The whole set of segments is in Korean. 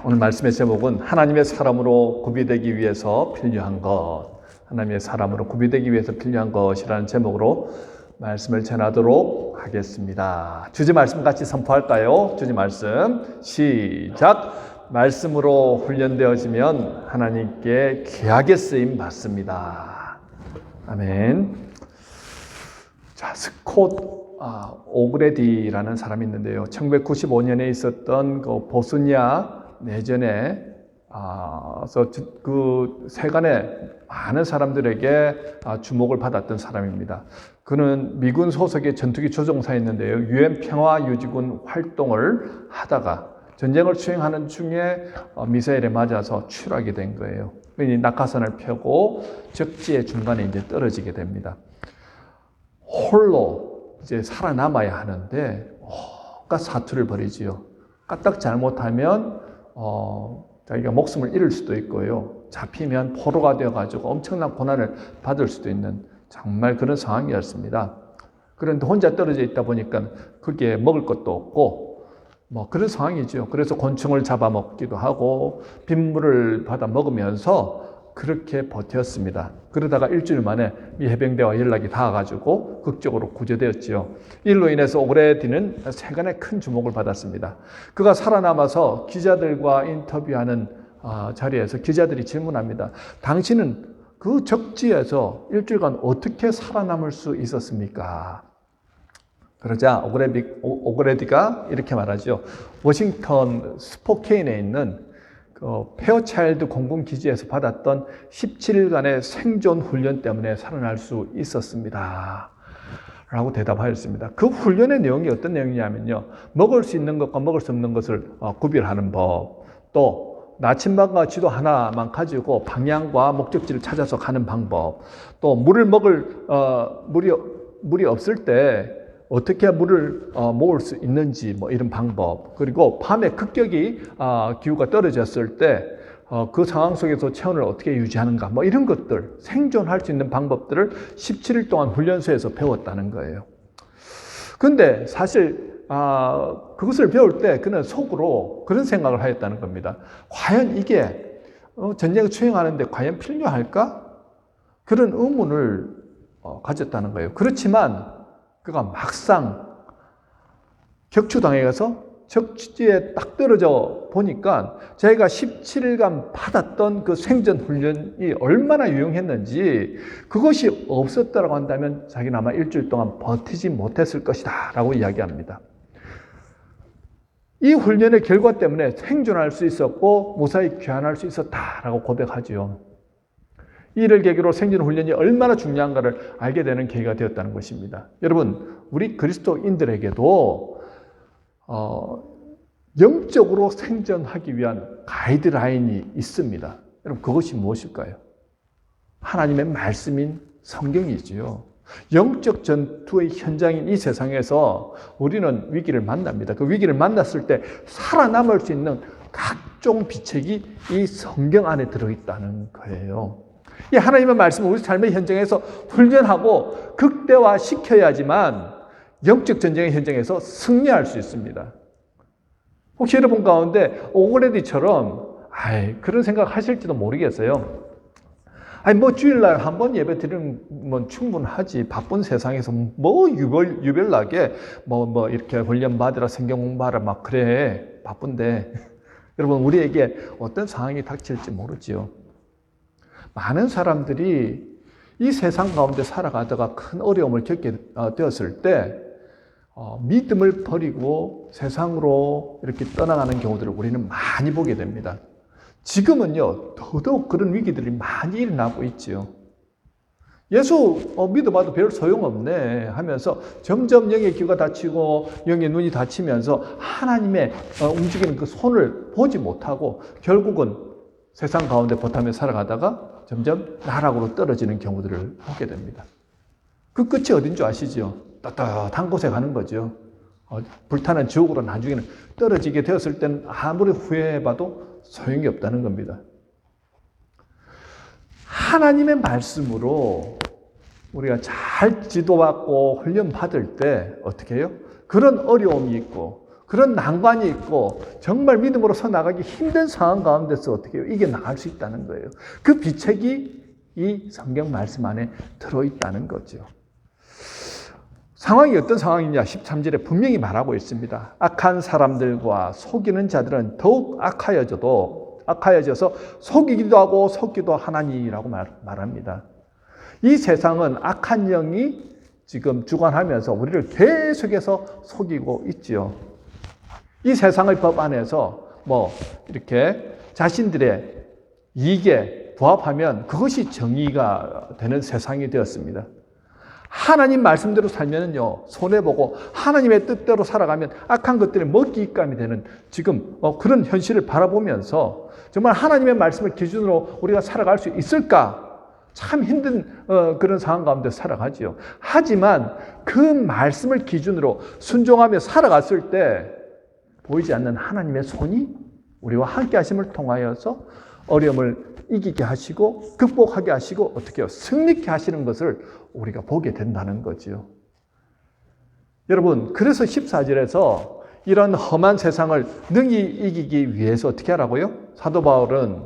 오늘 말씀의 제목은 하나님의 사람으로 구비되기 위해서 필요한 것, 하나님의 사람으로 구비되기 위해서 필요한 것이라는 제목으로 말씀을 전하도록 하겠습니다. 주제 말씀 같이 선포할까요? 주제 말씀 시작! 말씀으로 훈련되어지면 하나님께 귀하게 쓰임 받습니다. 아멘. 자, 스콧 오그레디라는 사람이 있는데요. 1995년에 있었던 그 보스니아 내전에 그 세간의 많은 사람들에게 주목을 받았던 사람입니다. 그는 미군 소속의 전투기 조종사였는데요. 유엔 평화유지군 활동을 하다가 전쟁을 수행하는 중에 미사일에 맞아서 추락이 된 거예요. 낙하산을 펴고 적지의 중간에 이제 떨어지게 됩니다. 홀로 이제 살아남아야 하는데 온갖 사투를 벌이지요. 까딱 잘못하면 자기가 목숨을 잃을 수도 있고요. 잡히면 포로가 되어가지고 엄청난 고난을 받을 수도 있는 정말 그런 상황이었습니다. 그런데 혼자 떨어져 있다 보니까 거기에 먹을 것도 없고 그런 상황이죠. 그래서 곤충을 잡아먹기도 하고 빗물을 받아 먹으면서 그렇게 버텼습니다. 그러다가 일주일 만에 미 해병대와 연락이 닿아가지고 극적으로 구조되었지요. 이로 인해서 오그레디는 세간에 큰 주목을 받았습니다. 그가 살아남아서 기자들과 인터뷰하는 자리에서 기자들이 질문합니다. 당신은 그 적지에서 일주일간 어떻게 살아남을 수 있었습니까? 그러자 오그레디가 이렇게 말하죠. 워싱턴 스포케인에 있는 페어차일드 공군기지에서 받았던 17일간의 생존 훈련 때문에 살아날 수 있었습니다. 라고 대답하였습니다. 그 훈련의 내용이 어떤 내용이냐면요. 먹을 수 있는 것과 먹을 수 없는 것을 구별하는 법, 또 나침반과 지도 하나만 가지고 방향과 목적지를 찾아서 가는 방법, 또 물이 없을 때 어떻게 물을 모을 수 있는지 이런 방법, 그리고 밤에 급격히 기후가 떨어졌을 때 그 상황 속에서 체온을 어떻게 유지하는가 이런 것들, 생존할 수 있는 방법들을 17일 동안 훈련소에서 배웠다는 거예요. 그런데 사실 그것을 배울 때 그는 속으로 그런 생각을 하였다는 겁니다. 과연 이게 전쟁을 수행하는데 과연 필요할까? 그런 의문을 가졌다는 거예요. 그렇지만 그가 막상 격추당해 가서 적지에 딱 떨어져 보니까 자기가 17일간 받았던 그 생존 훈련이 얼마나 유용했는지, 그것이 없었다고 한다면 자기는 아마 일주일 동안 버티지 못했을 것이다 라고 이야기합니다. 이 훈련의 결과 때문에 생존할 수 있었고 무사히 귀환할 수 있었다라고 고백하지요. 이를 계기로 생존 훈련이 얼마나 중요한가를 알게 되는 계기가 되었다는 것입니다. 여러분, 우리 그리스도인들에게도 영적으로 생존하기 위한 가이드라인이 있습니다. 여러분, 그것이 무엇일까요? 하나님의 말씀인 성경이지요. 영적 전투의 현장인 이 세상에서 우리는 위기를 만납니다. 그 위기를 만났을 때 살아남을 수 있는 각종 비책이 이 성경 안에 들어있다는 거예요. 이 하나님의 말씀을 우리 삶의 현장에서 훈련하고 극대화시켜야지만 영적 전쟁의 현장에서 승리할 수 있습니다. 혹시 여러분 가운데 오그레디처럼 그런 생각 하실지도 모르겠어요. 주일날 한 번 예배 드리면 충분하지. 바쁜 세상에서 유별나게 이렇게 훈련 받으라, 성경 공부하라 그래. 바쁜데 여러분, 우리에게 어떤 상황이 닥칠지 모르지요. 많은 사람들이 이 세상 가운데 살아가다가 큰 어려움을 겪게 되었을 때 믿음을 버리고 세상으로 이렇게 떠나가는 경우들을 우리는 많이 보게 됩니다. 지금은요, 더더욱 그런 위기들이 많이 일어나고 있지요. 예수 믿어봐도 별 소용없네 하면서 점점 영의 귀가 닫히고 영의 눈이 닫히면서 하나님의 움직이는 그 손을 보지 못하고 결국은 세상 가운데 버타며 살아가다가 점점 나락으로 떨어지는 경우들을 보게 됩니다. 그 끝이 어딘 줄 아시죠? 떳떳한 곳에 가는 거죠. 불타는 지옥으로 나중에는 떨어지게 되었을 때는 아무리 후회해봐도 소용이 없다는 겁니다. 하나님의 말씀으로 우리가 잘 지도받고 훈련받을 때 어떻게 해요? 그런 어려움이 있고 그런 난관이 있고 정말 믿음으로 서 나가기 힘든 상황 가운데서 어떻게 이겨나갈 수 있다는 거예요. 그 비책이 이 성경 말씀 안에 들어있다는 거죠. 상황이 어떤 상황이냐 13절에 분명히 말하고 있습니다. 악한 사람들과 속이는 자들은 더욱 악하여져서 속이기도 하고 속기도 하나니라고 말합니다. 이 세상은 악한 영이 지금 주관하면서 우리를 계속해서 속이고 있지요. 이 세상의 법 안에서 이렇게 자신들의 이익에 부합하면 그것이 정의가 되는 세상이 되었습니다. 하나님 말씀대로 살면은요, 손해보고 하나님의 뜻대로 살아가면 악한 것들이 먹잇감이 되는 지금 그런 현실을 바라보면서 정말 하나님의 말씀을 기준으로 우리가 살아갈 수 있을까? 참 힘든 그런 상황 가운데 살아가지요. 하지만 그 말씀을 기준으로 순종하며 살아갔을 때 보이지 않는 하나님의 손이 우리와 함께 하심을 통하여서 어려움을 이기게 하시고 극복하게 하시고 어떻게 승리케 하시는 것을 우리가 보게 된다는 거지요. 여러분, 그래서 14절에서 이런 험한 세상을 능히 이기기 위해서 어떻게 하라고요? 사도 바울은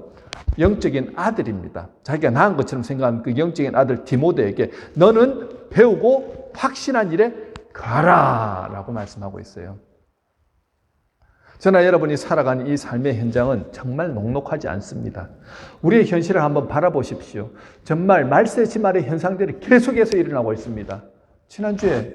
영적인 아들입니다. 자기가 낳은 것처럼 생각하는 그 영적인 아들 디모데에게 너는 배우고 확신한 일에 가라 라고 말씀하고 있어요. 저나 여러분이 살아가는 이 삶의 현장은 정말 녹록하지 않습니다. 우리의 현실을 한번 바라보십시오. 정말 말세지말의 현상들이 계속해서 일어나고 있습니다. 지난주에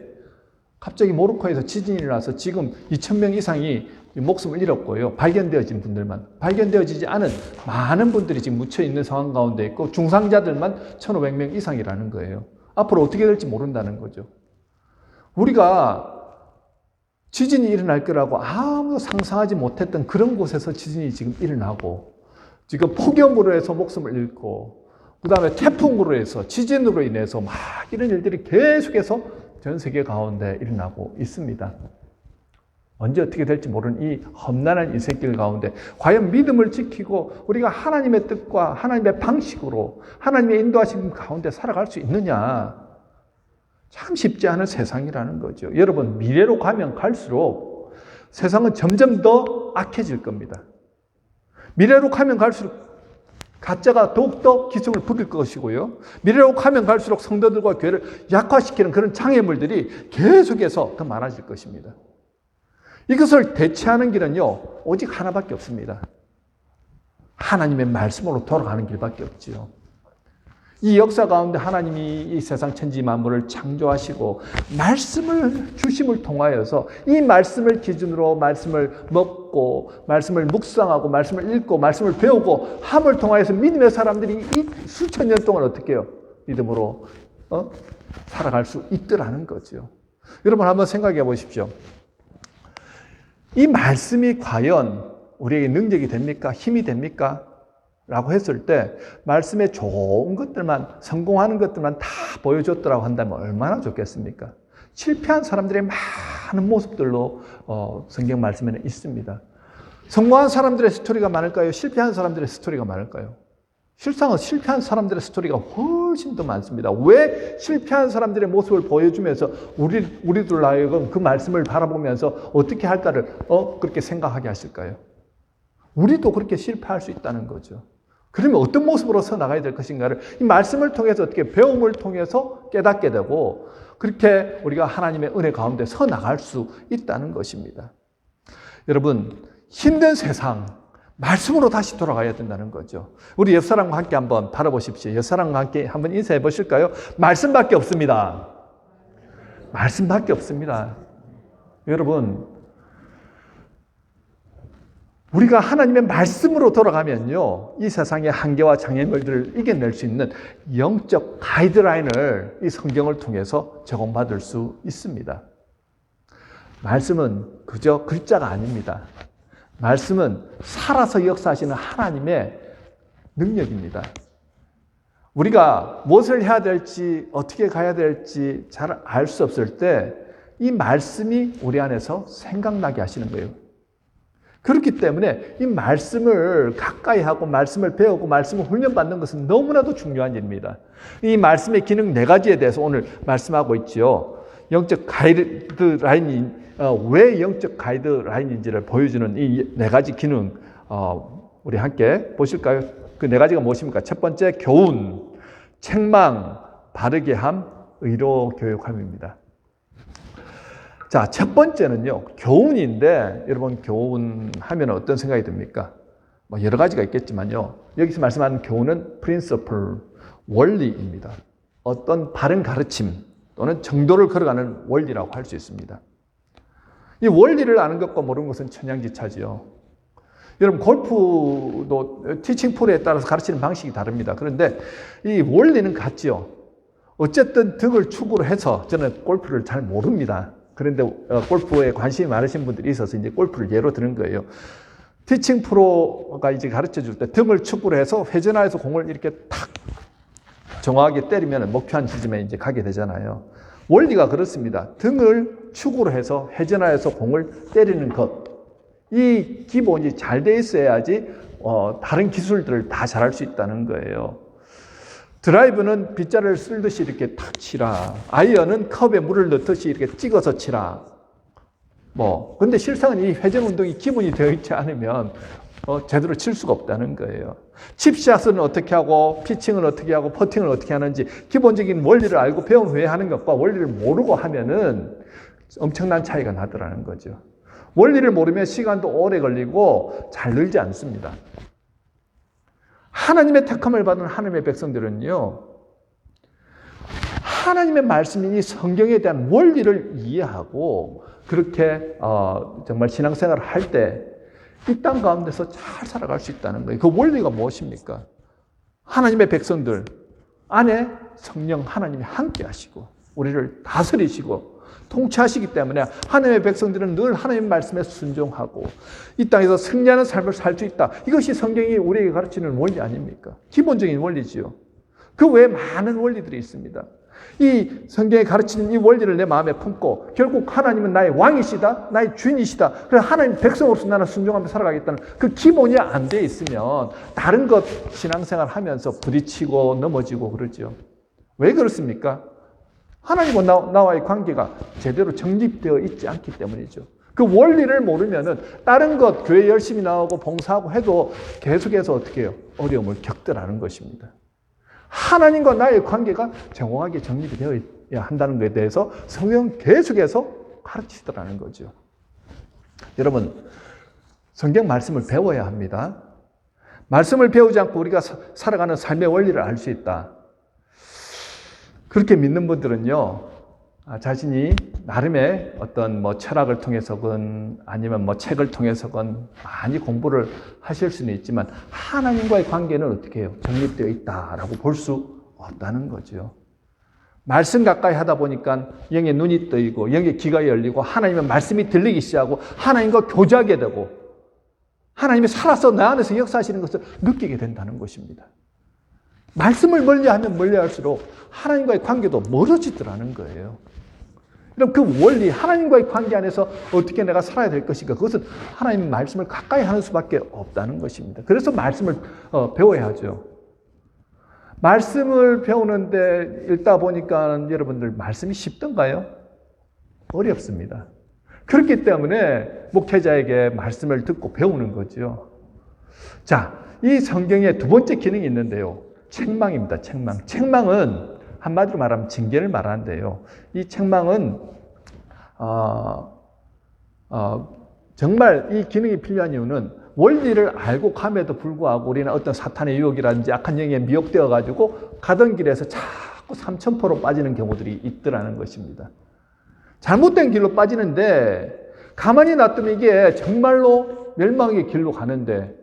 갑자기 모로코에서 지진이 일어나서 지금 2,000명 이상이 목숨을 잃었고요. 발견되어진 분들만. 발견되어지지 않은 많은 분들이 지금 묻혀있는 상황 가운데 있고 중상자들만 1,500명 이상이라는 거예요. 앞으로 어떻게 될지 모른다는 거죠. 우리가 지진이 일어날 거라고 아무도 상상하지 못했던 그런 곳에서 지진이 지금 일어나고 지금 폭염으로 해서 목숨을 잃고 그 다음에 태풍으로 해서 지진으로 인해서 막 이런 일들이 계속해서 전 세계 가운데 일어나고 있습니다. 언제 어떻게 될지 모르는 이 험난한 인생길 가운데 과연 믿음을 지키고 우리가 하나님의 뜻과 하나님의 방식으로 하나님의 인도하심 가운데 살아갈 수 있느냐? 참 쉽지 않은 세상이라는 거죠. 여러분, 미래로 가면 갈수록 세상은 점점 더 악해질 겁니다. 미래로 가면 갈수록 가짜가 더욱더 기승을 부릴 것이고요. 미래로 가면 갈수록 성도들과 교회를 약화시키는 그런 장애물들이 계속해서 더 많아질 것입니다. 이것을 대체하는 길은요, 오직 하나밖에 없습니다. 하나님의 말씀으로 돌아가는 길밖에 없지요. 이 역사 가운데 하나님이 이 세상 천지 만물을 창조하시고 말씀을 주심을 통하여서 이 말씀을 기준으로 말씀을 먹고 말씀을 묵상하고 말씀을 읽고 말씀을 배우고 함을 통하여서 믿음의 사람들이 이 수천 년 동안 어떻게 해요? 믿음으로 살아갈 수 있더라는 거죠. 여러분 한번 생각해 보십시오. 이 말씀이 과연 우리에게 능력이 됩니까? 힘이 됩니까? 라고 했을 때 말씀의 좋은 것들만 성공하는 것들만 다 보여줬더라고 한다면 얼마나 좋겠습니까? 실패한 사람들의 많은 모습들로 성경 말씀에는 있습니다. 성공한 사람들의 스토리가 많을까요? 실패한 사람들의 스토리가 많을까요? 실상은 실패한 사람들의 스토리가 훨씬 더 많습니다. 왜 실패한 사람들의 모습을 보여주면서 우리들 하여금 그 말씀을 바라보면서 어떻게 할까를 그렇게 생각하게 하실까요? 우리도 그렇게 실패할 수 있다는 거죠. 그러면 어떤 모습으로 서 나가야 될 것인가를 이 말씀을 통해서 어떻게 배움을 통해서 깨닫게 되고 그렇게 우리가 하나님의 은혜 가운데 서 나갈 수 있다는 것입니다. 여러분, 힘든 세상 말씀으로 다시 돌아가야 된다는 거죠. 우리 옆사람과 함께 한번 바라보십시오. 옆사람과 함께 한번 인사해 보실까요? 말씀밖에 없습니다. 말씀밖에 없습니다. 여러분, 우리가 하나님의 말씀으로 돌아가면요, 이 세상의 한계와 장애물들을 이겨낼 수 있는 영적 가이드라인을 이 성경을 통해서 제공받을 수 있습니다. 말씀은 그저 글자가 아닙니다. 말씀은 살아서 역사하시는 하나님의 능력입니다. 우리가 무엇을 해야 될지, 어떻게 가야 될지 잘 알 수 없을 때 이 말씀이 우리 안에서 생각나게 하시는 거예요. 그렇기 때문에 이 말씀을 가까이 하고 말씀을 배우고 말씀을 훈련받는 것은 너무나도 중요한 일입니다. 이 말씀의 기능 4가지에 대해서 오늘 말씀하고 있죠. 영적 가이드라인이 왜 영적 가이드라인인지를 보여주는 이 네 가지 기능, 우리 함께 보실까요? 그 네 가지가 무엇입니까? 첫 번째, 교훈, 책망, 바르게 함, 의로 교육함입니다. 자, 첫 번째는요, 교훈인데, 여러분, 교훈하면 어떤 생각이 듭니까? 뭐 여러 가지가 있겠지만요, 여기서 말씀하는 교훈은 principle, 원리입니다. 어떤 바른 가르침 또는 정도를 걸어가는 원리라고 할 수 있습니다. 이 원리를 아는 것과 모르는 것은 천양지차지요. 여러분, 골프도 티칭 풀에 따라서 가르치는 방식이 다릅니다. 그런데 이 원리는 같지요. 어쨌든 득을 축으로 해서, 저는 골프를 잘 모릅니다. 그런데 골프에 관심이 많으신 분들이 있어서 이제 골프를 예로 드는 거예요. 티칭 프로가 이제 가르쳐 줄 때 등을 축으로 해서 회전하여서 공을 이렇게 탁 정확하게 때리면 목표한 지점에 이제 가게 되잖아요. 원리가 그렇습니다. 등을 축으로 해서 회전하여서 공을 때리는 것. 이 기본이 잘 돼 있어야지 다른 기술들을 다 잘할 수 있다는 거예요. 드라이브는 빗자루를 쓸듯이 이렇게 탁 치라. 아이언은 컵에 물을 넣듯이 이렇게 찍어서 치라. 근데 실상은 이 회전 운동이 기본이 되어 있지 않으면 제대로 칠 수가 없다는 거예요. 칩샷은 어떻게 하고, 피칭은 어떻게 하고, 퍼팅을 어떻게 하는지 기본적인 원리를 알고 배운 후에 하는 것과 원리를 모르고 하면은 엄청난 차이가 나더라는 거죠. 원리를 모르면 시간도 오래 걸리고 잘 늘지 않습니다. 하나님의 택함을 받은 하나님의 백성들은요, 하나님의 말씀인 이 성경에 대한 원리를 이해하고 그렇게 정말 신앙생활을 할 때 이 땅 가운데서 잘 살아갈 수 있다는 거예요. 그 원리가 무엇입니까? 하나님의 백성들 안에 성령 하나님이 함께 하시고 우리를 다스리시고 통치하시기 때문에 하나님의 백성들은 늘 하나님의 말씀에 순종하고 이 땅에서 승리하는 삶을 살 수 있다. 이것이 성경이 우리에게 가르치는 원리 아닙니까? 기본적인 원리지요. 그 외에 많은 원리들이 있습니다. 이 성경에 가르치는 이 원리를 내 마음에 품고 결국 하나님은 나의 왕이시다, 나의 주인이시다. 그래서 하나님 백성으로서 나는 순종하며 살아가겠다는 그 기본이 안 돼 있으면 다른 것 신앙생활 하면서 부딪히고 넘어지고 그러죠. 왜 그렇습니까? 하나님과 나와의 관계가 제대로 정립되어 있지 않기 때문이죠. 그 원리를 모르면은 다른 것 교회 열심히 나오고 봉사하고 해도 계속해서 어떻게 해요? 어려움을 겪더라는 것입니다. 하나님과 나의 관계가 정확하게 정립이 되어야 한다는 것에 대해서 성경은 계속해서 가르치더라는 거죠. 여러분, 성경 말씀을 배워야 합니다. 말씀을 배우지 않고 우리가 살아가는 삶의 원리를 알 수 있다. 그렇게 믿는 분들은요, 자신이 나름의 어떤 철학을 통해서건 아니면 책을 통해서건 많이 공부를 하실 수는 있지만 하나님과의 관계는 어떻게 해요? 정립되어 있다라고 볼 수 없다는 거죠. 말씀 가까이 하다 보니까 영의 눈이 뜨이고 영의 귀가 열리고 하나님의 말씀이 들리기 시작하고 하나님과 교제하게 되고 하나님이 살아서 내 안에서 역사하시는 것을 느끼게 된다는 것입니다. 말씀을 멀리하면 멀리할수록 하나님과의 관계도 멀어지더라는 거예요. 그럼 그 원리, 하나님과의 관계 안에서 어떻게 내가 살아야 될 것인가? 그것은 하나님의 말씀을 가까이 하는 수밖에 없다는 것입니다. 그래서 말씀을 배워야 하죠. 말씀을 배우는데 읽다 보니까 여러분들 말씀이 쉽던가요? 어렵습니다. 그렇기 때문에 목회자에게 말씀을 듣고 배우는 거죠. 자, 이 성경에 두 번째 기능이 있는데요. 책망입니다. 책망. 책망은 한마디로 말하면 징계를 말하는데요. 이 책망은 정말 이 기능이 필요한 이유는 원리를 알고 감에도 불구하고 우리는 어떤 사탄의 유혹이라든지 악한 영에 미혹되어 가지고 가던 길에서 자꾸 삼천포로 빠지는 경우들이 있더라는 것입니다. 잘못된 길로 빠지는데 가만히 놔두면 이게 정말로 멸망의 길로 가는데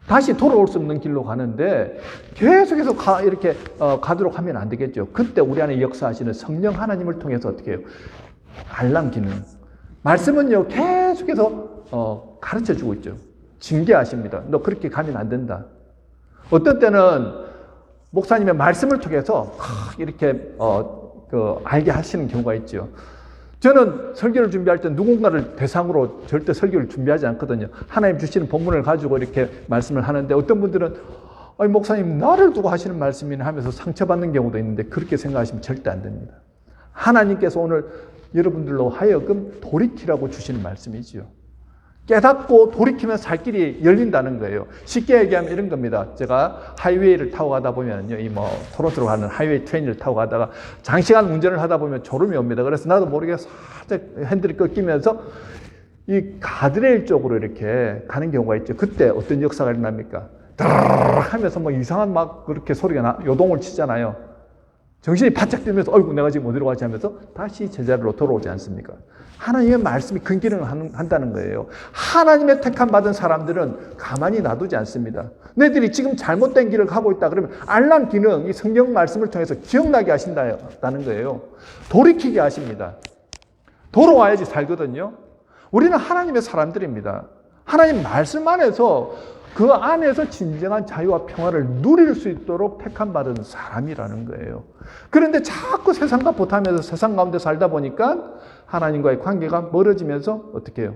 다시 돌아올 수 없는 길로 가는데 계속해서 이렇게 가도록 하면 안 되겠죠. 그때 우리 안에 역사하시는 성령 하나님을 통해서 어떻게 해요? 알람 기능. 말씀은요, 계속해서 가르쳐주고 있죠. 징계하십니다. 너 그렇게 가면 안 된다. 어떤 때는 목사님의 말씀을 통해서 이렇게 알게 하시는 경우가 있죠. 저는 설교를 준비할 때 누군가를 대상으로 절대 설교를 준비하지 않거든요. 하나님 주시는 본문을 가지고 이렇게 말씀을 하는데 어떤 분들은 아니 목사님 나를 두고 하시는 말씀이나 하면서 상처받는 경우도 있는데 그렇게 생각하시면 절대 안 됩니다. 하나님께서 오늘 여러분들로 하여금 돌이키라고 주시는 말씀이지요. 깨닫고 돌이키면 살 길이 열린다는 거예요. 쉽게 얘기하면 이런 겁니다. 제가 하이웨이를 타고 가다 보면요, 토론토로 가는 하이웨이 트레인을 타고 가다가 장시간 운전을 하다 보면 졸음이 옵니다. 그래서 나도 모르게 살짝 핸들이 꺾이면서 이 가드레일 쪽으로 이렇게 가는 경우가 있죠. 그때 어떤 역사가 일어납니까? 드르륵 하면서 이상한 그렇게 소리가 요동을 치잖아요. 정신이 바짝 들면서 어이구 내가 지금 어디로 가지 하면서 다시 제자리로 돌아오지 않습니까? 하나님의 말씀이 큰 기능을 한다는 거예요. 하나님의 택함 받은 사람들은 가만히 놔두지 않습니다. 너희들이 지금 잘못된 길을 가고 있다 그러면 알람 기능, 이 성경 말씀을 통해서 기억나게 하신다는 거예요. 돌이키게 하십니다. 돌아와야지 살거든요. 우리는 하나님의 사람들입니다. 하나님 말씀 안에서 그 안에서 진정한 자유와 평화를 누릴 수 있도록 택함받은 사람이라는 거예요. 그런데 자꾸 세상과 보타면서 세상 가운데 살다 보니까 하나님과의 관계가 멀어지면서 어떻게 해요?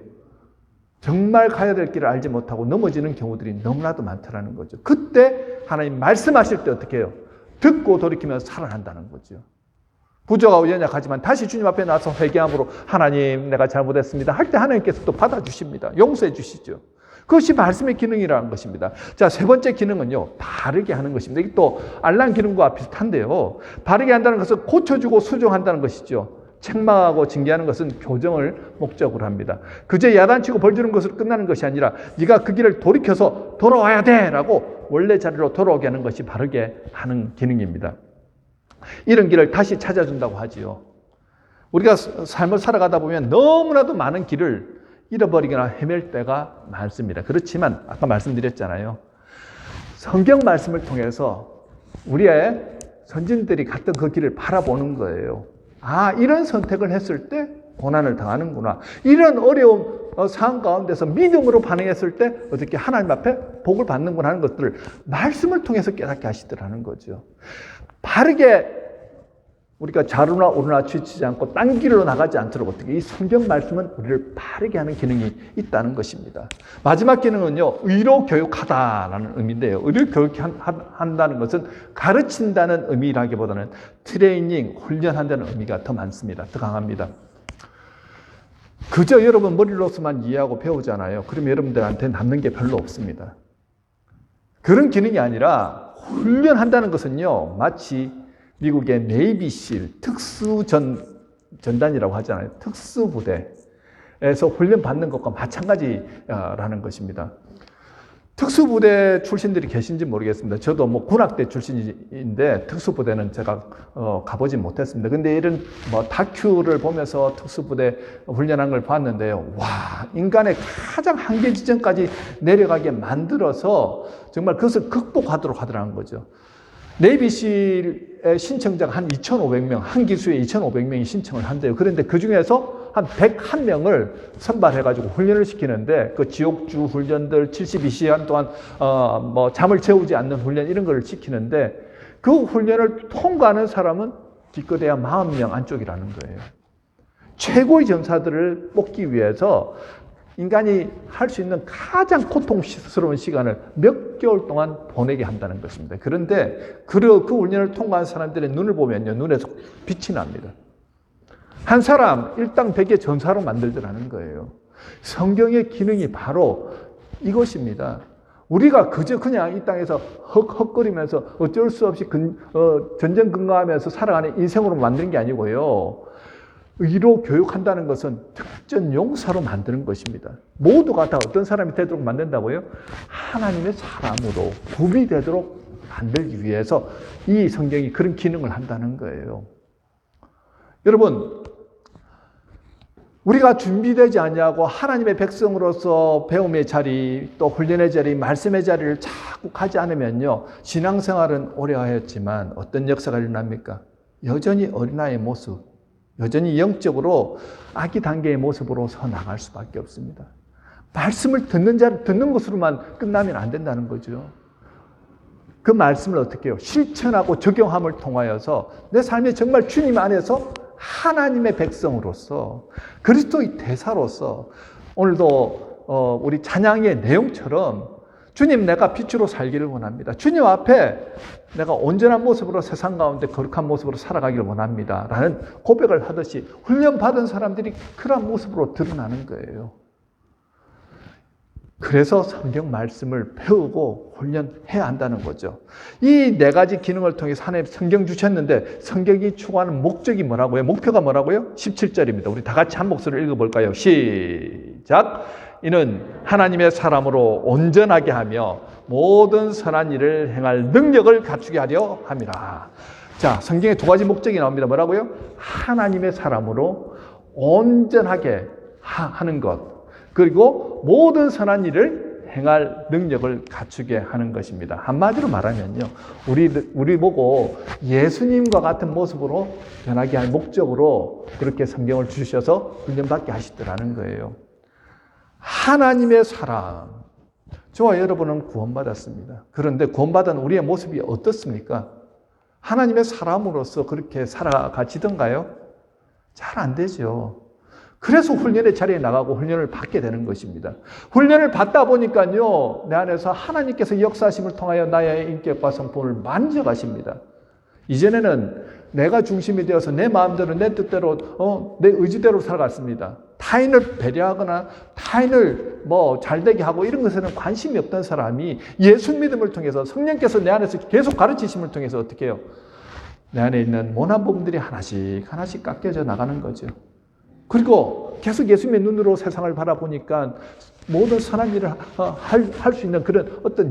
정말 가야 될 길을 알지 못하고 넘어지는 경우들이 너무나도 많다는 거죠. 그때 하나님 말씀하실 때 어떻게 해요? 듣고 돌이키면서 살아난다는 거죠. 부족하고 연약하지만 다시 주님 앞에 나서 회개함으로 하나님 내가 잘못했습니다 할 때 하나님께서 또 받아주십니다. 용서해 주시죠. 그것이 말씀의 기능이라는 것입니다. 자, 세 번째 기능은요, 바르게 하는 것입니다. 이게 또 알람 기능과 비슷한데요. 바르게 한다는 것은 고쳐주고 수정한다는 것이죠. 책망하고 징계하는 것은 교정을 목적으로 합니다. 그저 야단치고 벌주는 것으로 끝나는 것이 아니라 네가 그 길을 돌이켜서 돌아와야 돼 라고 원래 자리로 돌아오게 하는 것이 바르게 하는 기능입니다. 이런 길을 다시 찾아준다고 하지요. 우리가 삶을 살아가다 보면 너무나도 많은 길을 잃어버리거나 헤맬 때가 많습니다. 그렇지만 아까 말씀드렸잖아요. 성경 말씀을 통해서 우리의 선진들이 갔던 그 길을 바라보는 거예요. 아, 이런 선택을 했을 때 고난을 당하는구나. 이런 어려운 상황 가운데서 믿음으로 반응했을 때 어떻게 하나님 앞에 복을 받는구나 하는 것들을 말씀을 통해서 깨닫게 하시더라는 거죠. 바르게 우리가 좌로나 우로나 치우치지 않고 딴 길로 나가지 않도록 어떻게 이 성경 말씀은 우리를 바르게 하는 기능이 있다는 것입니다. 마지막 기능은요, 의로 교육하다라는 의미인데요. 의로 교육한다는 것은 가르친다는 의미라기보다는 트레이닝, 훈련한다는 의미가 더 많습니다. 더 강합니다. 그저 여러분 머리로서만 이해하고 배우잖아요. 그러면 여러분들한테 남는 게 별로 없습니다. 그런 기능이 아니라 훈련한다는 것은요, 마치 미국의 네이비실 특수전단이라고 하잖아요. 특수부대에서 훈련받는 것과 마찬가지라는 것입니다. 특수부대 출신들이 계신지 모르겠습니다. 저도 군악대 출신인데 특수부대는 제가 가보진 못했습니다. 근데 이런 다큐를 보면서 특수부대 훈련한 걸 봤는데요. 와, 인간의 가장 한계 지점까지 내려가게 만들어서 정말 그것을 극복하도록 하더라는 거죠. 네이비실의 신청자가 한 2,500명, 한 기수에 2,500명이 신청을 한대요. 그런데 그 중에서 한 101명을 선발해가지고 훈련을 시키는데 그 지옥주 훈련들 72시간 동안 잠을 재우지 않는 훈련 이런 걸 시키는데 그 훈련을 통과하는 사람은 기껏해야 40명 안쪽이라는 거예요. 최고의 전사들을 뽑기 위해서 인간이 할 수 있는 가장 고통스러운 시간을 몇 개월 동안 보내게 한다는 것입니다. 그런데 그 훈련을 통과한 사람들의 눈을 보면요, 눈에서 빛이 납니다. 한 사람 일당 100의 전사로 만들더라는 거예요. 성경의 기능이 바로 이것입니다. 우리가 그저 그냥 이 땅에서 헉헉거리면서 어쩔 수 없이 전전긍긍하면서 살아가는 인생으로 만드는 게 아니고요. 의로 교육한다는 것은 특전 용사로 만드는 것입니다. 모두가 다 어떤 사람이 되도록 만든다고요? 하나님의 사람으로 구비되도록 만들기 위해서 이 성경이 그런 기능을 한다는 거예요. 여러분, 우리가 준비되지 않냐고 하나님의 백성으로서 배움의 자리, 또 훈련의 자리, 말씀의 자리를 자꾸 가지 않으면요, 신앙생활은 오래 하였지만 어떤 역사가 일어납니까? 여전히 어린아이의 모습, 여전히 영적으로 아기 단계의 모습으로 서 나갈 수밖에 없습니다. 말씀을 듣는 것으로만 끝나면 안 된다는 거죠. 그 말씀을 어떻게 해요? 실천하고 적용함을 통하여서 내 삶이 정말 주님 안에서 하나님의 백성으로서 그리스도의 대사로서 오늘도 우리 찬양의 내용처럼 주님, 내가 빛으로 살기를 원합니다. 주님 앞에 내가 온전한 모습으로 세상 가운데 거룩한 모습으로 살아가기를 원합니다. 라는 고백을 하듯이 훈련받은 사람들이 그런 모습으로 드러나는 거예요. 그래서 성경 말씀을 배우고 훈련해야 한다는 거죠. 이 네 가지 기능을 통해서 하나님 성경 주셨는데 성경이 추구하는 목적이 뭐라고요? 목표가 뭐라고요? 17절입니다. 우리 다 같이 한 목소리를 읽어볼까요? 시작! 이는 하나님의 사람으로 온전하게 하며 모든 선한 일을 행할 능력을 갖추게 하려 함이라. 자, 성경에 두 가지 목적이 나옵니다. 뭐라고요? 하나님의 사람으로 온전하게 하는 것. 그리고 모든 선한 일을 행할 능력을 갖추게 하는 것입니다. 한마디로 말하면요. 우리 보고 예수님과 같은 모습으로 변하게 할 목적으로 그렇게 성경을 주셔서 훈련받게 하시더라는 거예요. 하나님의 사람. 저와 여러분은 구원받았습니다. 그런데 구원받은 우리의 모습이 어떻습니까? 하나님의 사람으로서 그렇게 살아가지던가요? 잘 안 되죠. 그래서 훈련의 자리에 나가고 훈련을 받게 되는 것입니다. 훈련을 받다 보니까요, 내 안에서 하나님께서 역사하심을 통하여 나의 인격과 성품을 만져가십니다. 이전에는 내가 중심이 되어서 내 마음대로, 내 뜻대로, 내 의지대로 살아갔습니다. 타인을 배려하거나 타인을 잘되게 하고 이런 것에는 관심이 없던 사람이 예수 믿음을 통해서 성령께서 내 안에서 계속 가르치심을 통해서 어떻게 해요? 내 안에 있는 모난 부분들이 하나씩 하나씩 깎여져 나가는 거죠. 그리고 계속 예수님의 눈으로 세상을 바라보니까 모든 선한 일을 할 수 있는 그런 어떤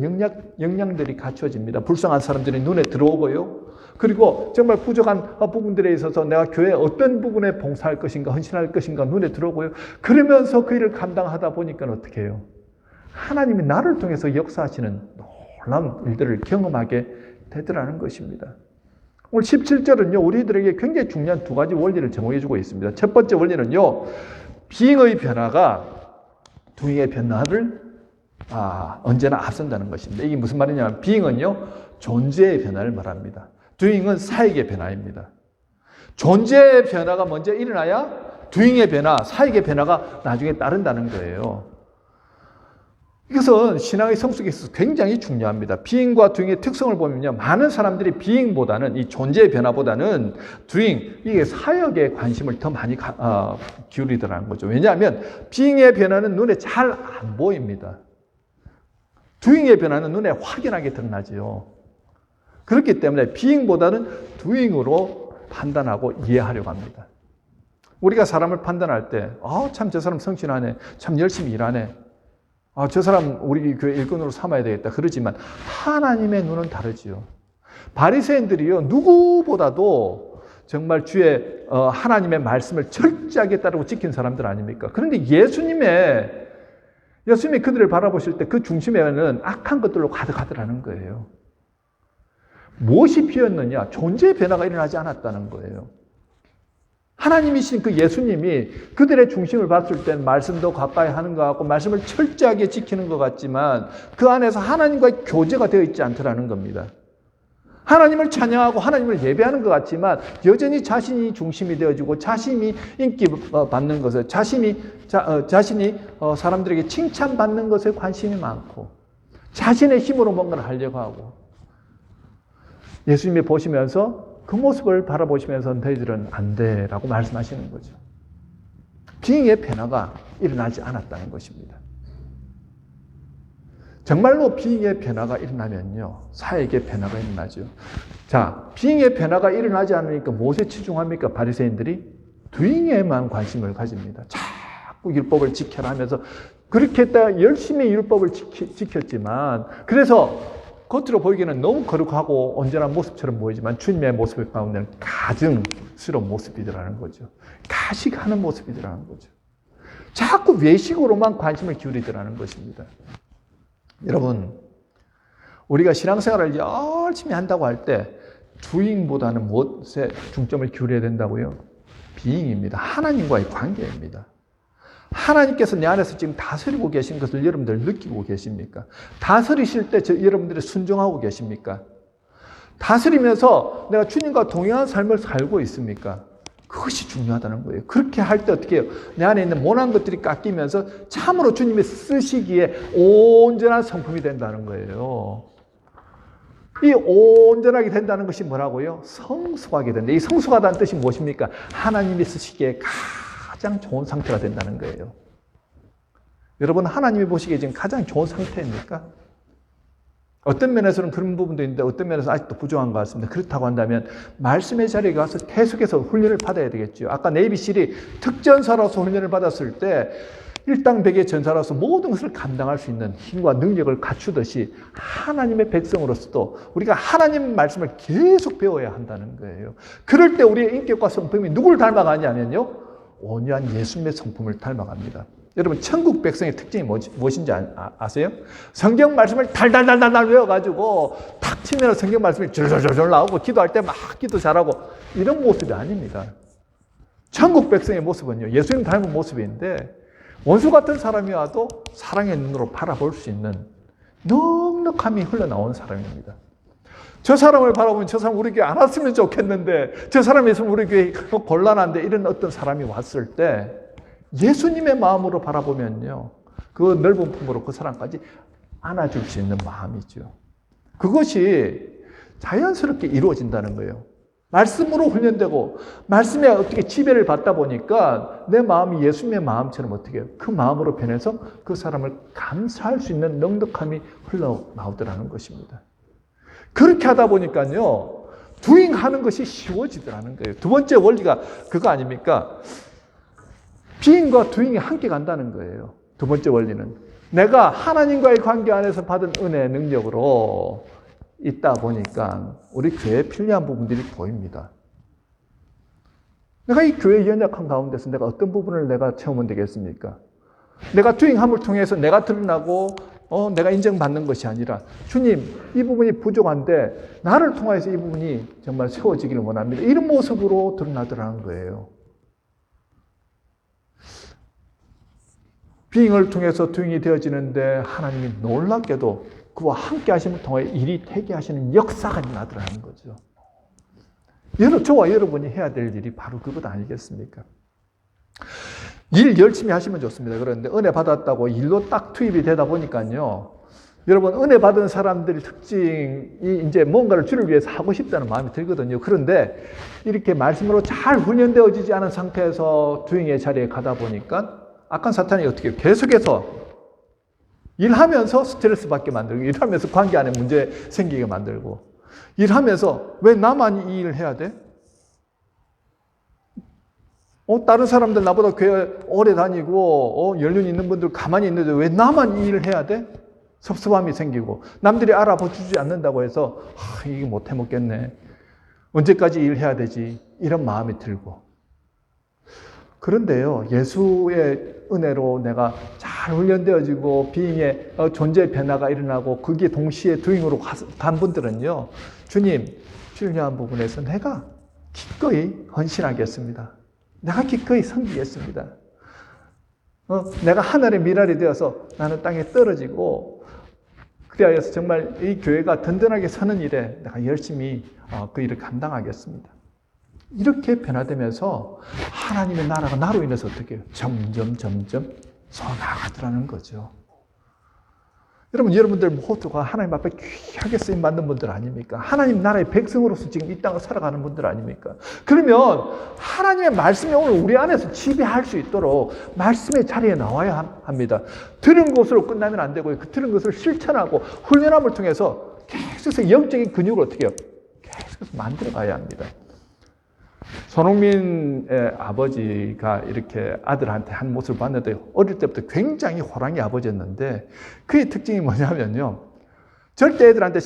역량들이 갖춰집니다. 불쌍한 사람들이 눈에 들어오고요. 그리고 정말 부족한 부분들에 있어서 내가 교회에 어떤 부분에 봉사할 것인가, 헌신할 것인가 눈에 들어오고요. 그러면서 그 일을 감당하다 보니까 어떻게 해요? 하나님이 나를 통해서 역사하시는 놀라운 일들을 경험하게 되더라는 것입니다. 오늘 17절은요, 우리들에게 굉장히 중요한 두 가지 원리를 정해 주고 있습니다. 첫 번째 원리는요, 비잉의 변화가 도잉의 변화를 언제나 앞선다는 것입니다. 이게 무슨 말이냐면, 비잉은요, 존재의 변화를 말합니다. 도잉은 사역의 변화입니다. 존재의 변화가 먼저 일어나야 도잉의 변화, 사역의 변화가 나중에 따른다는 거예요. 이것은 신앙의 성숙에 있어서 굉장히 중요합니다. 비잉과 도잉의 특성을 보면요, 많은 사람들이 비잉보다는, 이 존재의 변화보다는 도잉, 이게 사역에 관심을 더 많이 기울이더라는 거죠. 왜냐하면 비잉의 변화는 눈에 잘 안 보입니다. 도잉의 변화는 눈에 확연하게 드러나죠. 그렇기 때문에 비잉보다는 도잉으로 판단하고 이해하려고 합니다. 우리가 사람을 판단할 때, 참 저 사람 성실하네, 참 열심히 일하네, 저 사람 우리 교회 일꾼으로 삼아야 되겠다 그러지만 하나님의 눈은 다르지요. 바리새인들이요, 누구보다도 정말 주의 하나님의 말씀을 철저하게 따르고 지킨 사람들 아닙니까? 그런데 예수님이 그들을 바라보실 때 그 중심에는 악한 것들로 가득하더라는 거예요. 무엇이 비었느냐? 존재의 변화가 일어나지 않았다는 거예요. 하나님이신 그 예수님이 그들의 중심을 봤을 땐 말씀도 가까이 하는 것 같고 말씀을 철저하게 지키는 것 같지만 그 안에서 하나님과의 교제가 되어 있지 않더라는 겁니다. 하나님을 찬양하고 하나님을 예배하는 것 같지만 여전히 자신이 중심이 되어지고 자신이 인기 받는 것에 자신이 사람들에게 칭찬받는 것에 관심이 많고 자신의 힘으로 뭔가를 하려고 하고 예수님이 보시면서 그 모습을 바라보시면서 너희들은 안 돼라고 말씀하시는 거죠. 비잉의 변화가 일어나지 않았다는 것입니다. 정말로 비잉의 변화가 일어나면요, 사역의 변화가 일어나죠. 자, 비잉의 변화가 일어나지 않으니까 무엇에 치중합니까? 바리새인들이 도잉에만 관심을 가집니다. 자꾸 율법을 지켜라 하면서 그렇게 했다가 열심히 율법을 지켰지만 그래서 겉으로 보이기에는 너무 거룩하고 온전한 모습처럼 보이지만 주님의 모습 가운데는 가증스러운 모습이더라는 거죠. 가식하는 모습이더라는 거죠. 자꾸 외식으로만 관심을 기울이더라는 것입니다. 여러분, 우리가 신앙생활을 열심히 한다고 할 때 doing보다는 무엇에 중점을 기울여야 된다고요? being입니다. 하나님과의 관계입니다. 하나님께서 내 안에서 지금 다스리고 계신 것을 여러분들 느끼고 계십니까? 다스리실 때 여러분들이 순종하고 계십니까? 다스리면서 내가 주님과 동행한 삶을 살고 있습니까? 그것이 중요하다는 거예요. 그렇게 할 때 어떻게 해요? 내 안에 있는 모난 것들이 깎이면서 참으로 주님이 쓰시기에 온전한 성품이 된다는 거예요. 이 온전하게 된다는 것이 뭐라고요? 성숙하게 된다. 이 성숙하다는 뜻이 무엇입니까? 하나님이 쓰시기에 가장 좋은 상태가 된다는 거예요. 여러분, 하나님이 보시기에 지금 가장 좋은 상태입니까? 어떤 면에서는 그런 부분도 있는데 어떤 면에서는 아직도 부족한 것 같습니다. 그렇다고 한다면 말씀의 자리에 가서 계속해서 훈련을 받아야 되겠죠. 아까 네이비실이 특전사로서 훈련을 받았을 때 일당백의 전사로서 모든 것을 감당할 수 있는 힘과 능력을 갖추듯이 하나님의 백성으로서도 우리가 하나님 말씀을 계속 배워야 한다는 거예요. 그럴 때 우리의 인격과 성품이 누구를 닮아가냐면요, 온유한 예수님의 성품을 닮아갑니다. 여러분, 천국 백성의 특징이 무엇인지 아세요? 성경 말씀을 달달달달 외워가지고 탁 치면 성경 말씀이 졸졸졸 나오고 기도할 때 막 기도 잘하고 이런 모습이 아닙니다. 천국 백성의 모습은요, 예수님 닮은 모습인데 원수 같은 사람이 와도 사랑의 눈으로 바라볼 수 있는 넉넉함이 흘러나오는 사람입니다. 저 사람을 바라보면 저 사람 우리 교회 안 왔으면 좋겠는데, 저 사람이 있으면 우리 교회 곤란한데, 이런 어떤 사람이 왔을 때 예수님의 마음으로 바라보면요, 그 넓은 품으로 그 사람까지 안아줄 수 있는 마음이죠. 그것이 자연스럽게 이루어진다는 거예요. 말씀으로 훈련되고 말씀에 어떻게 지배를 받다 보니까 내 마음이 예수님의 마음처럼 어떻게 해요? 그 마음으로 변해서 그 사람을 감사할 수 있는 넉넉함이 흘러나오더라는 것입니다. 그렇게 하다 보니까요, 두잉하는 것이 쉬워지더라는 거예요. 두 번째 원리가 그거 아닙니까? 비잉과 두잉이 함께 간다는 거예요. 두 번째 원리는 내가 하나님과의 관계 안에서 받은 은혜의 능력으로 있다 보니까 우리 교회에 필요한 부분들이 보입니다. 내가 이 교회의 연약한 가운데서 내가 어떤 부분을 내가 채우면 되겠습니까? 내가 두잉함을 통해서 내가 드러나고 내가 인정받는 것이 아니라, 주님, 이 부분이 부족한데 나를 통해서 이 부분이 정말 세워지기를 원합니다. 이런 모습으로 드러나더라는 거예요. 비잉을 통해서 두잉이 되어지는데 하나님이 놀랍게도 그와 함께 하심을 통해 일이 되게 하시는 역사가 나더라는 거죠. 저와 여러분이 해야 될 일이 바로 그것 아니겠습니까? 일 열심히 하시면 좋습니다. 그런데 은혜 받았다고 일로 딱 투입이 되다 보니까요, 여러분, 은혜 받은 사람들의 특징이 이제 뭔가를 주를 위해서 하고 싶다는 마음이 들거든요. 그런데 이렇게 말씀으로 잘 훈련되어지지 않은 상태에서 두잉의 자리에 가다 보니까 악한 사탄이 어떻게 해요? 계속해서 일하면서 스트레스 받게 만들고, 일하면서 관계 안에 문제 생기게 만들고, 일하면서 왜 나만 이 일을 해야 돼? 다른 사람들 나보다 교회 오래 다니고 연륜 있는 분들 가만히 있는데 왜 나만 이 일을 해야 돼? 섭섭함이 생기고, 남들이 알아봐주지 않는다고 해서 이게 못 해먹겠네, 언제까지 일해야 되지, 이런 마음이 들고. 그런데요, 예수의 은혜로 내가 잘 훈련되어지고 비잉의 존재 변화가 일어나고 그게 동시에 두잉으로 간 분들은요, 주님, 필요한 부분에서 내가 기꺼이 헌신하겠습니다. 내가 기꺼이 섬기겠습니다. 내가 하늘의 미랄이 되어서 나는 땅에 떨어지고, 그리하여서 정말 이 교회가 든든하게 서는 일에 내가 열심히 그 일을 감당하겠습니다. 이렇게 변화되면서 하나님의 나라가 나로 인해서 어떻게 해요? 점점 나아가더라는 거죠. 여러분들 모두가 하나님 앞에 귀하게 쓰임받는 분들 아닙니까? 하나님 나라의 백성으로서 지금 이 땅을 살아가는 분들 아닙니까? 그러면 하나님의 말씀이 오늘 우리 안에서 지배할 수 있도록 말씀의 자리에 나와야 합니다. 들은 것으로 끝나면 안 되고요. 그 들은 것을 실천하고 훈련함을 통해서 계속해서 영적인 근육을 어떻게 해요? 계속해서 만들어가야 합니다. 손흥민의 아버지가 이렇게 아들한테 한 모습을 봤는데, 어릴 때부터 굉장히 호랑이 아버지였는데, 그의 특징이 뭐냐면요, 절대 애들한테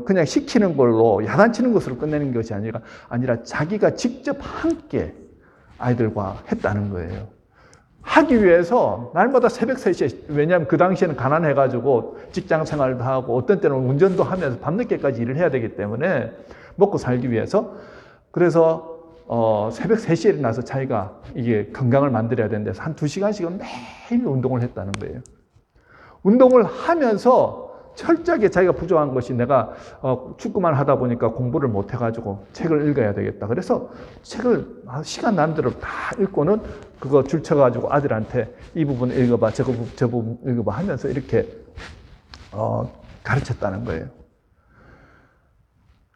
그냥 시키는 걸로 야단치는 것으로 끝내는 것이 아니라 자기가 직접 함께 아이들과 했다는 거예요. 하기 위해서 날마다 새벽 3시에, 왜냐하면 그 당시에는 가난해가지고 직장 생활도 하고 어떤 때는 운전도 하면서 밤늦게까지 일을 해야 되기 때문에 먹고 살기 위해서, 그래서 새벽 3시에 일어나서 자기가 이게 건강을 만들어야 되는데 한 2시간씩은 매일 운동을 했다는 거예요. 운동을 하면서 철저하게 자기가 부족한 것이 내가 축구만 하다 보니까 공부를 못 해가지고 책을 읽어야 되겠다. 그래서 책을 시간 나는 대로 다 읽고는 그거 줄 쳐가지고 아들한테 이 부분 읽어봐, 저 부분 읽어봐 하면서 이렇게 가르쳤다는 거예요.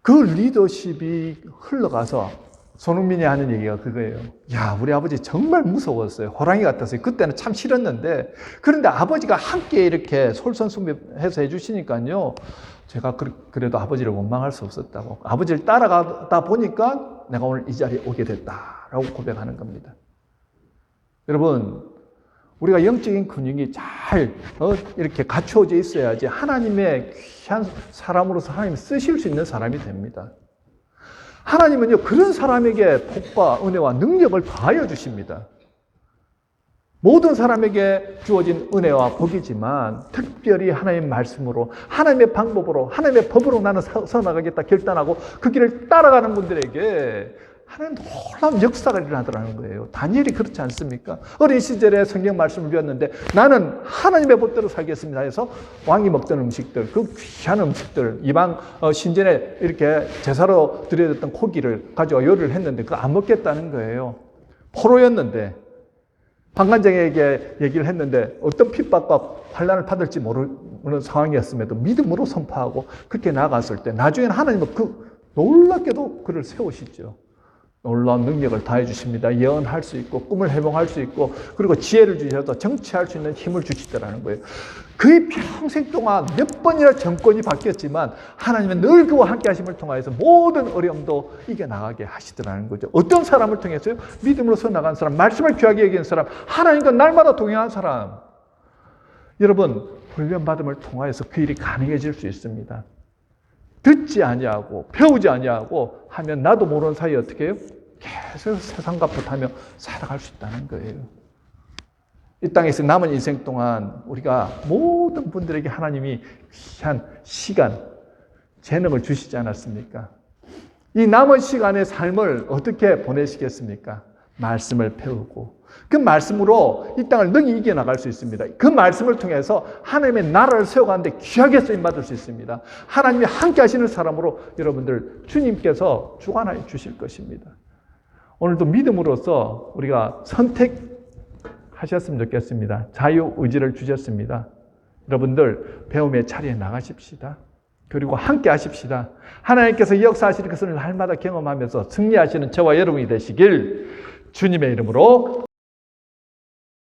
그 리더십이 흘러가서 손흥민이 하는 얘기가 그거예요. 야, 우리 아버지 정말 무서웠어요. 호랑이 같았어요. 그때는 참 싫었는데, 그런데 아버지가 함께 이렇게 솔선수범해서 해주시니까요, 제가 그래도 아버지를 원망할 수 없었다고. 아버지를 따라가다 보니까 내가 오늘 이 자리에 오게 됐다라고 고백하는 겁니다. 여러분, 우리가 영적인 근육이 잘 이렇게 갖추어져 있어야지 하나님의 귀한 사람으로서 하나님이 쓰실 수 있는 사람이 됩니다. 하나님은요, 그런 사람에게 복과 은혜와 능력을 더하여 주십니다. 모든 사람에게 주어진 은혜와 복이지만 특별히 하나님의 말씀으로, 하나님의 방법으로, 하나님의 법으로 나는 서나가겠다 결단하고 그 길을 따라가는 분들에게 하나님 놀라운 역사가 일어나더라는 거예요. 다니엘이 그렇지 않습니까? 어린 시절에 성경 말씀을 배웠는데 나는 하나님의 법대로 살겠습니다 해서 왕이 먹던 음식들, 그 귀한 음식들, 이방 신전에 이렇게 제사로 드려졌던 고기를 가져와 요리를 했는데 그거 안 먹겠다는 거예요. 포로였는데 방관장에게 얘기를 했는데 어떤 핍박과 환난을 받을지 모르는 상황이었음에도 믿음으로 선포하고 그렇게 나아갔을 때 나중에는 하나님은 놀랍게도 그를 세우시죠. 놀라운 능력을 다해 주십니다. 예언할 수 있고 꿈을 해몽할 수 있고 그리고 지혜를 주셔서 정치할 수 있는 힘을 주시더라는 거예요. 그의 평생 동안 몇 번이나 정권이 바뀌었지만 하나님은 늘 그와 함께 하심을 통하여서 모든 어려움도 이겨나가게 하시더라는 거죠. 어떤 사람을 통해서요? 믿음으로서 나간 사람, 말씀을 귀하게 여기는 사람, 하나님과 날마다 동행한 사람. 여러분, 훈련받음을 통하여서 그 일이 가능해질 수 있습니다. 듣지 아니하고 배우지 아니하고 하면 나도 모르는 사이에 어떻게 해요? 계속 세상과 붙하며 살아갈 수 있다는 거예요. 이 땅에서 남은 인생 동안 우리가 모든 분들에게 하나님이 귀한 시간, 재능을 주시지 않았습니까? 이 남은 시간의 삶을 어떻게 보내시겠습니까? 말씀을 배우고 그 말씀으로 이 땅을 능히 이겨나갈 수 있습니다. 그 말씀을 통해서 하나님의 나라를 세워가는데 귀하게 쓰임받을 수 있습니다. 하나님이 함께 하시는 사람으로 여러분들 주님께서 주관하여 주실 것입니다. 오늘도 믿음으로써 우리가 선택하셨으면 좋겠습니다. 자유의지를 주셨습니다. 여러분들 배움의 자리에 나가십시다. 그리고 함께 하십시다. 하나님께서 역사하시는 것을 날마다 경험하면서 승리하시는 저와 여러분이 되시길 주님의 이름으로